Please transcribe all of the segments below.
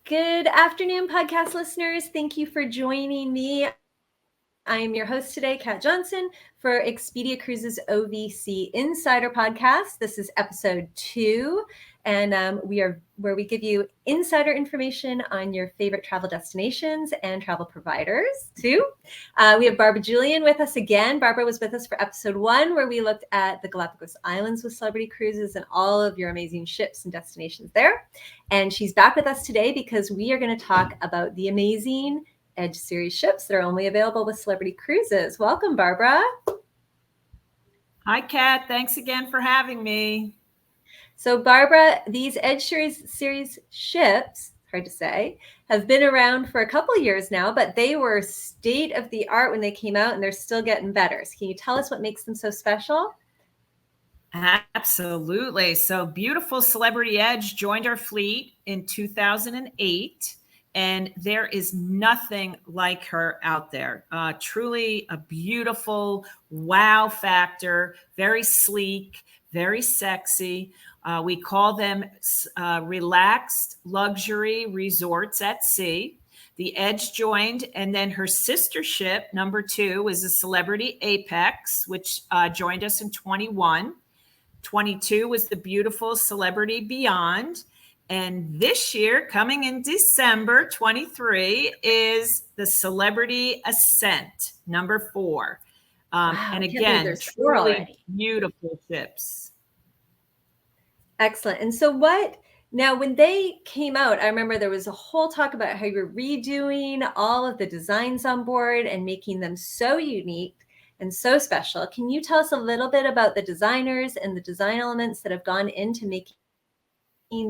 Good afternoon, podcast listeners. Thank you for joining me. I'm your host today, Kat Johnson, for Expedia Cruises OVC Insider Podcast. This is episode 2, and we are where we give you insider information on your favorite travel destinations and travel providers too. We have Barbara Julian with us again. Barbara was with us for episode 1, where we looked at the Galapagos Islands with Celebrity Cruises and all of your amazing ships and destinations there. And she's back with us today because we are going to talk about the amazing Edge Series ships that are only available with Celebrity Cruises. Welcome, Barbara. Hi, Kat. Thanks again for having me. So, Barbara, these Edge Series ships, hard to say, have been around for a couple of years now, but they were state of the art when they came out, and they're still getting better. So can you tell us what makes them so special? Absolutely. So, beautiful Celebrity Edge joined our fleet in 2008. And there is nothing like her out there. Truly a beautiful wow factor, very sleek, very sexy. We call them relaxed luxury resorts at sea. The Edge joined, and then her sister ship, number 2, is the Celebrity Apex, which joined us in 21. 22 was the beautiful Celebrity Beyond. And this year, coming in December 23, is the Celebrity Ascent, number 4. Wow, and again, truly beautiful ships. Excellent. And so now when they came out, I remember there was a whole talk about how you're redoing all of the designs on board and making them so unique and so special. Can you tell us a little bit about the designers and the design elements that have gone into making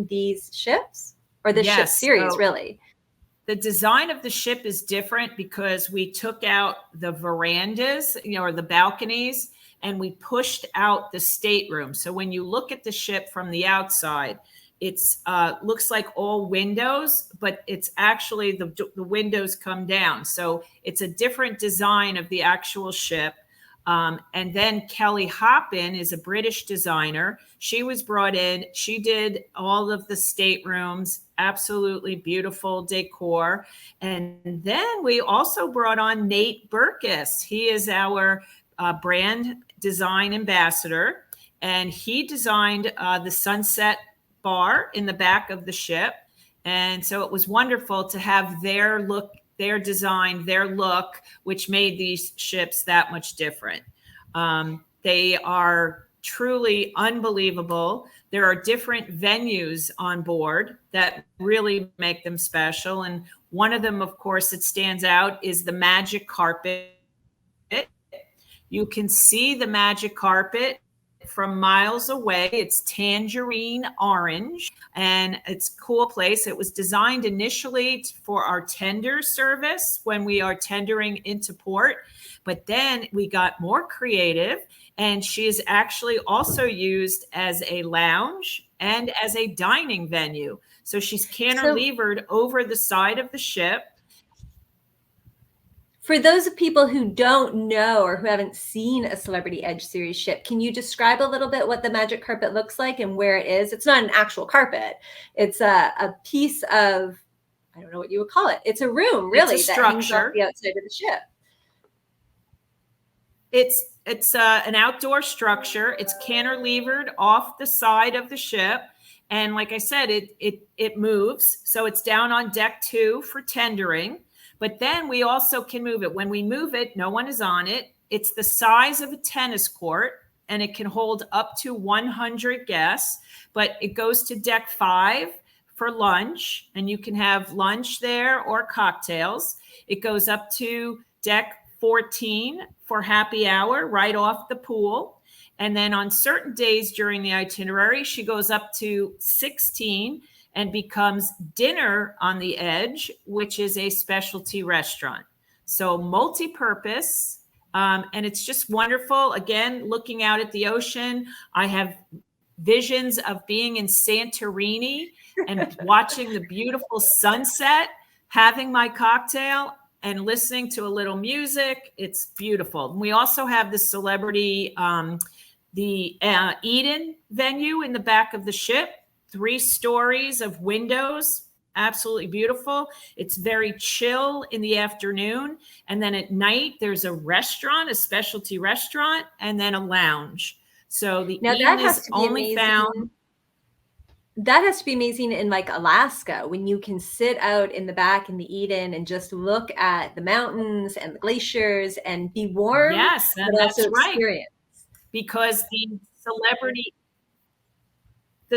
these ships, or the ship series, really? The design of the ship is different because we took out the verandas, or the balconies, and we pushed out the stateroom. So when you look at the ship from the outside, it's looks like all windows, but it's actually the windows come down. So it's a different design of the actual ship. And then Kelly Hoppin is a British designer. She was brought in. She did all of the staterooms, absolutely beautiful decor. And then we also brought on Nate Berkus. He is our brand design ambassador, and he designed the sunset bar in the back of the ship. And so it was wonderful to have their look, their design, their look, which made these ships that much different. They are truly unbelievable. There are different venues on board that really make them special. And one of them, of course, that stands out is the magic carpet. You can see the magic carpet from miles away. It's tangerine orange, and it's a cool place. It was designed initially for our tender service when we are tendering into port, but then we got more creative, and she is actually also used as a lounge and as a dining venue. So she's cantilevered over the side of the ship. For those of people who don't know or who haven't seen a Celebrity Edge Series ship, can you describe a little bit what the magic carpet looks like and where it is? It's not an actual carpet. It's a piece of, I don't know what you would call it. It's a room, really, that hangs off the outside of the ship. It's an outdoor structure. It's cantilevered off the side of the ship. And like I said, it moves. So it's down on deck 2 for tendering. But then we also can move it. When we move it, no one is on it. It's the size of a tennis court, and it can hold up to 100 guests. But it goes to deck 5 for lunch, and you can have lunch there or cocktails. It goes up to deck 14 for happy hour right off the pool. And then on certain days during the itinerary, she goes up to 16 and becomes Dinner on the Edge, which is a specialty restaurant. So multi-purpose, and it's just wonderful. Again, looking out at the ocean, I have visions of being in Santorini and watching the beautiful sunset, having my cocktail, and listening to a little music. It's beautiful. And we also have the Celebrity, the Eden venue in the back of the ship. 3 stories of windows, absolutely beautiful. It's very chill in the afternoon. And then at night, there's a restaurant, a specialty restaurant, and then a lounge. So the Now Eden that has is to be only found. amazing. That has to be amazing in like Alaska when you can sit out in the back in the Eden and just look at the mountains and the glaciers and be warm, Yes, and but that's also right. experience. Because the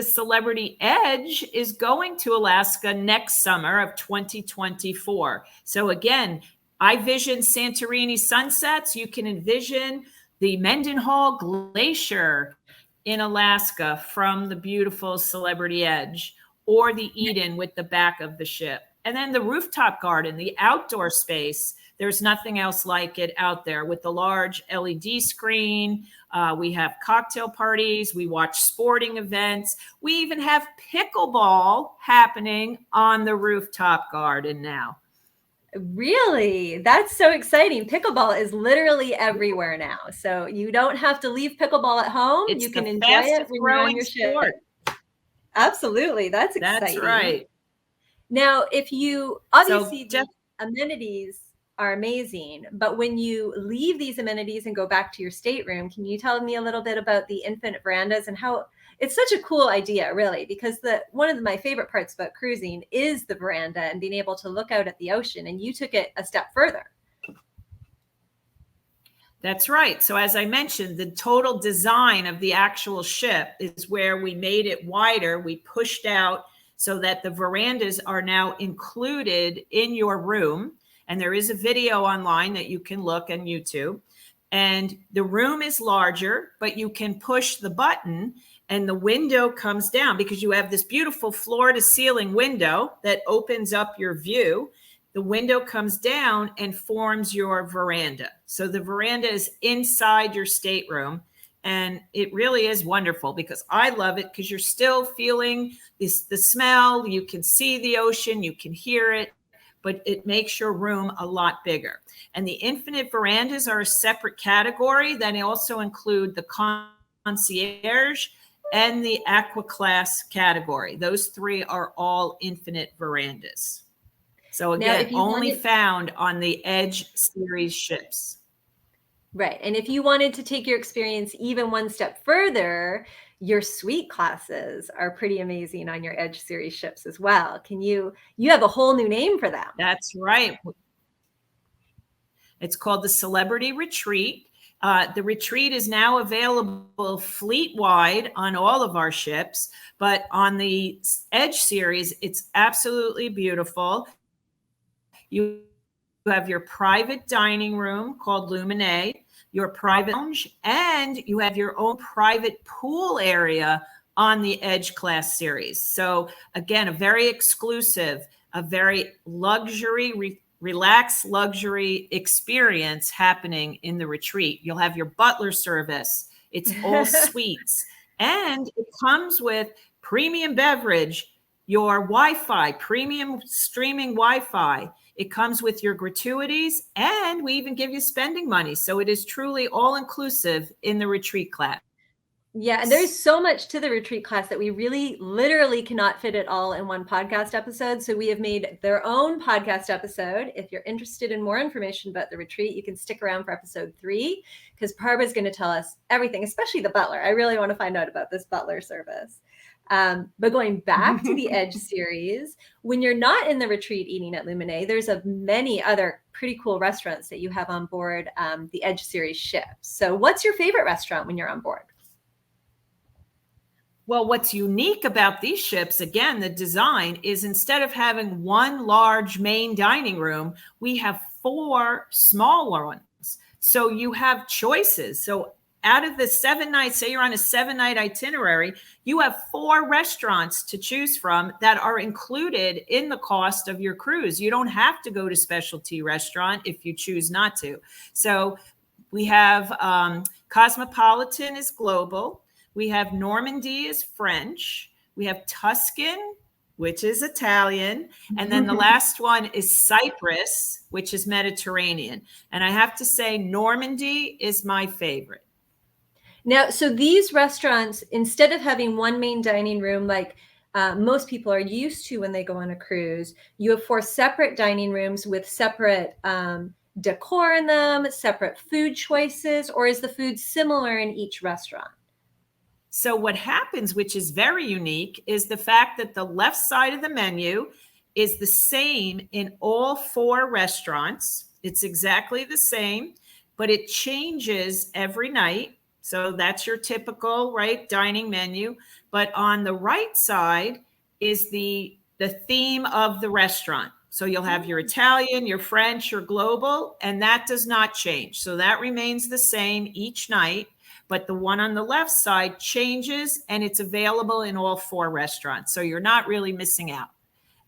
Celebrity Edge is going to Alaska next summer of 2024. So again, I vision Santorini sunsets. You can envision the Mendenhall Glacier in Alaska from the beautiful Celebrity Edge, or the Eden with the back of the ship. And then the rooftop garden, the outdoor space. There's nothing else like it out there with the large LED screen. We have cocktail parties. We watch sporting events. We even have pickleball happening on the rooftop garden now. Really? That's so exciting. Pickleball is literally everywhere now. So you don't have to leave pickleball at home. It's you can the enjoy it fastest when you're on growing your ship. sport. Absolutely. That's exciting. That's right. Now, if you obviously the amenities are amazing, but when you leave these amenities and go back to your stateroom, can you tell me a little bit about the infinite verandas and how it's such a cool idea, really, because one of my favorite parts about cruising is the veranda and being able to look out at the ocean, and you took it a step further. That's right. So as I mentioned, the total design of the actual ship is where we made it wider. We pushed out so that the verandas are now included in your room. And there is a video online that you can look on YouTube. And the room is larger, but you can push the button and the window comes down because you have this beautiful floor to ceiling window that opens up your view. The window comes down and forms your veranda. So the veranda is inside your stateroom. And it really is wonderful because I love it because you're still feeling the smell. You can see the ocean, you can hear it, but it makes your room a lot bigger. And the infinite verandas are a separate category. Then they also include the concierge and the aqua class category. Those three are all infinite verandas. So again, only found on the Edge series ships. Right. And if you wanted to take your experience even one step further, your suite classes are pretty amazing on your Edge series ships as well. You have a whole new name for them. That's right. It's called the Celebrity Retreat. The retreat is now available fleet-wide on all of our ships, but on the Edge series, it's absolutely beautiful. You have your private dining room called Lumine, your private lounge, and you have your own private pool area on the Edge class series. So again, a very exclusive, a very luxury, relaxed luxury experience happening in the retreat. You'll have your butler service. It's all suites. And it comes with premium beverage, your Wi-Fi, premium streaming Wi-Fi. It comes with your gratuities, and we even give you spending money. So it is truly all-inclusive in the retreat class. Yeah, and there's so much to the retreat class that we really literally cannot fit it all in one podcast episode. So we have made their own podcast episode. If you're interested in more information about the retreat, you can stick around for episode 3 because Barbara is going to tell us everything, especially the butler. I really want to find out about this butler service. But going back to the Edge series, when you're not in the retreat eating at Lumine, there's many other pretty cool restaurants that you have on board the Edge series ships. So what's your favorite restaurant when you're on board? Well, what's unique about these ships, again, the design is instead of having one large main dining room, we have 4 smaller ones. So you have choices. So out of the 7 nights, say you're on a 7-night itinerary, you have 4 restaurants to choose from that are included in the cost of your cruise. You don't have to go to specialty restaurant if you choose not to. So we have Cosmopolitan is global. We have Normandy is French. We have Tuscan, which is Italian. And then the last one is Cyprus, which is Mediterranean. And I have to say, Normandy is my favorite. Now, so these restaurants, instead of having one main dining room, like most people are used to when they go on a cruise. You have 4 separate dining rooms with separate decor in them, separate food choices, or is the food similar in each restaurant? So what happens, which is very unique, is the fact that the left side of the menu is the same in all 4 restaurants. It's exactly the same, but it changes every night. So that's your typical, right, dining menu. But on the right side is the theme of the restaurant. So you'll have your Italian, your French, your global, and that does not change. So that remains the same each night. But the one on the left side changes, and it's available in all 4 restaurants. So you're not really missing out.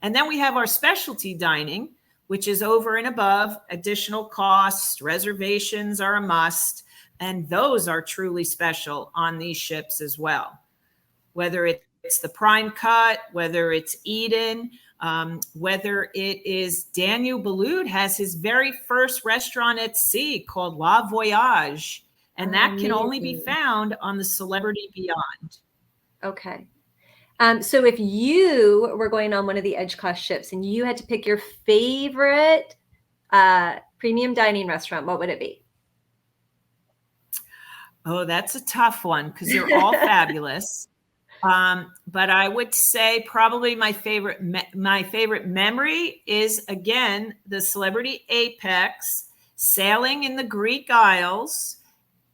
And then we have our specialty dining, which is over and above additional costs. Reservations are a must. And those are truly special on these ships as well. Whether it's the prime cut, whether it's Eden, whether it is Daniel Boulud has his very first restaurant at sea called La Voyage. And that can only be found on the Celebrity Beyond. Okay. So if you were going on one of the Edge Class ships and you had to pick your favorite premium dining restaurant, what would it be? Oh, that's a tough one because they're all fabulous. But I would say probably my favorite memory is, again, the Celebrity Apex, sailing in the Greek Isles,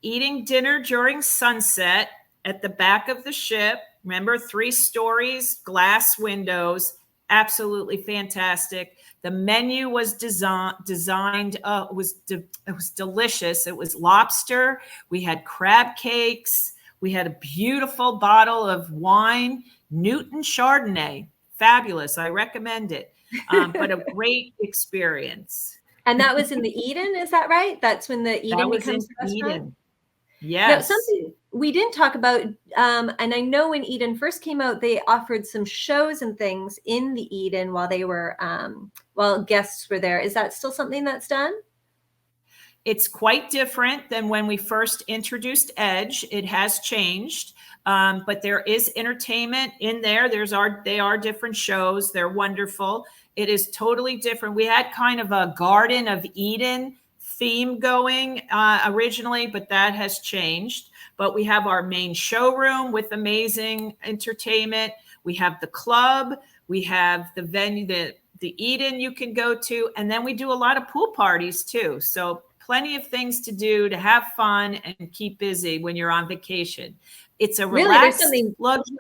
eating dinner during sunset at the back of the ship. Remember, 3 stories, glass windows, absolutely fantastic. The menu was designed. It was delicious. It was lobster. We had crab cakes. We had a beautiful bottle of wine, Newton Chardonnay. Fabulous. I recommend it. But a great experience. And that was in the Eden, is that right? That's when the Eden becomes the restaurant? Eden. Yes. Now, something we didn't talk about, and I know when Eden first came out, they offered some shows and things in the Eden while they were, while guests were there. Is that still something that's done? It's quite different than when we first introduced Edge. It has changed, but there is entertainment in there. They are different shows. They're wonderful. It is totally different. We had kind of a Garden of Eden theme going originally, but that has changed. But we have our main showroom with amazing entertainment. We have the club. We have the venue, the Eden you can go to. And then we do a lot of pool parties too. So plenty of things to do to have fun and keep busy when you're on vacation. It's a relaxed luxury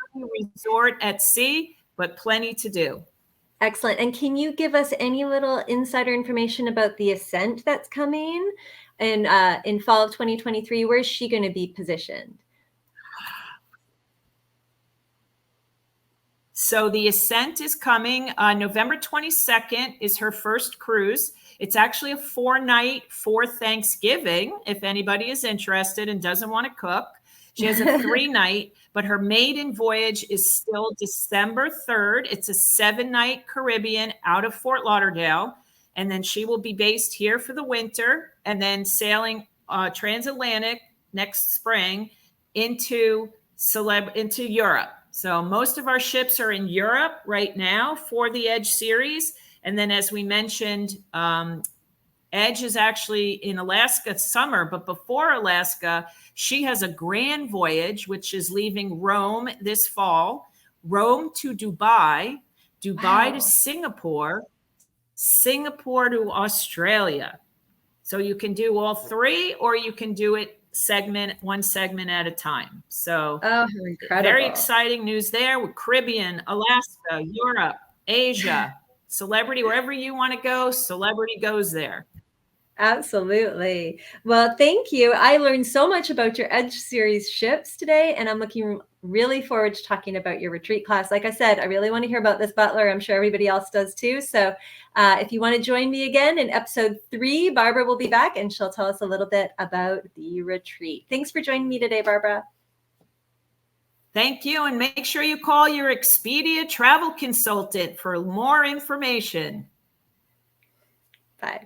resort at sea, but plenty to do. Excellent. And can you give us any little insider information about the Ascent that's coming in fall of 2023? Where's she going to be positioned? So the Ascent is coming. November 22nd is her first cruise. It's actually a 4-night for Thanksgiving, if anybody is interested and doesn't want to cook. She has a 3-night, but her maiden voyage is still December 3rd. It's a 7-night Caribbean out of Fort Lauderdale. And then she will be based here for the winter and then sailing transatlantic next spring into Europe. So most of our ships are in Europe right now for the Edge series. And then, as we mentioned, Edge is actually in Alaska summer, but before Alaska, she has a grand voyage, which is leaving Rome this fall, Rome to Dubai, Dubai to Singapore, Singapore to Australia. So you can do all 3, or you can do it one segment at a time. So very exciting news there with Caribbean, Alaska, Europe, Asia. Celebrity, wherever you want to go, Celebrity goes there. Absolutely. Well, thank you. I learned so much about your Edge series ships today, and I'm looking really forward to talking about your retreat class. Like I said, I really want to hear about this Butler. I'm sure everybody else does too. So if you want to join me again in episode 3, Barbara will be back and she'll tell us a little bit about the retreat. Thanks for joining me today, Barbara. Thank you. And make sure you call your Expedia travel consultant for more information. Bye.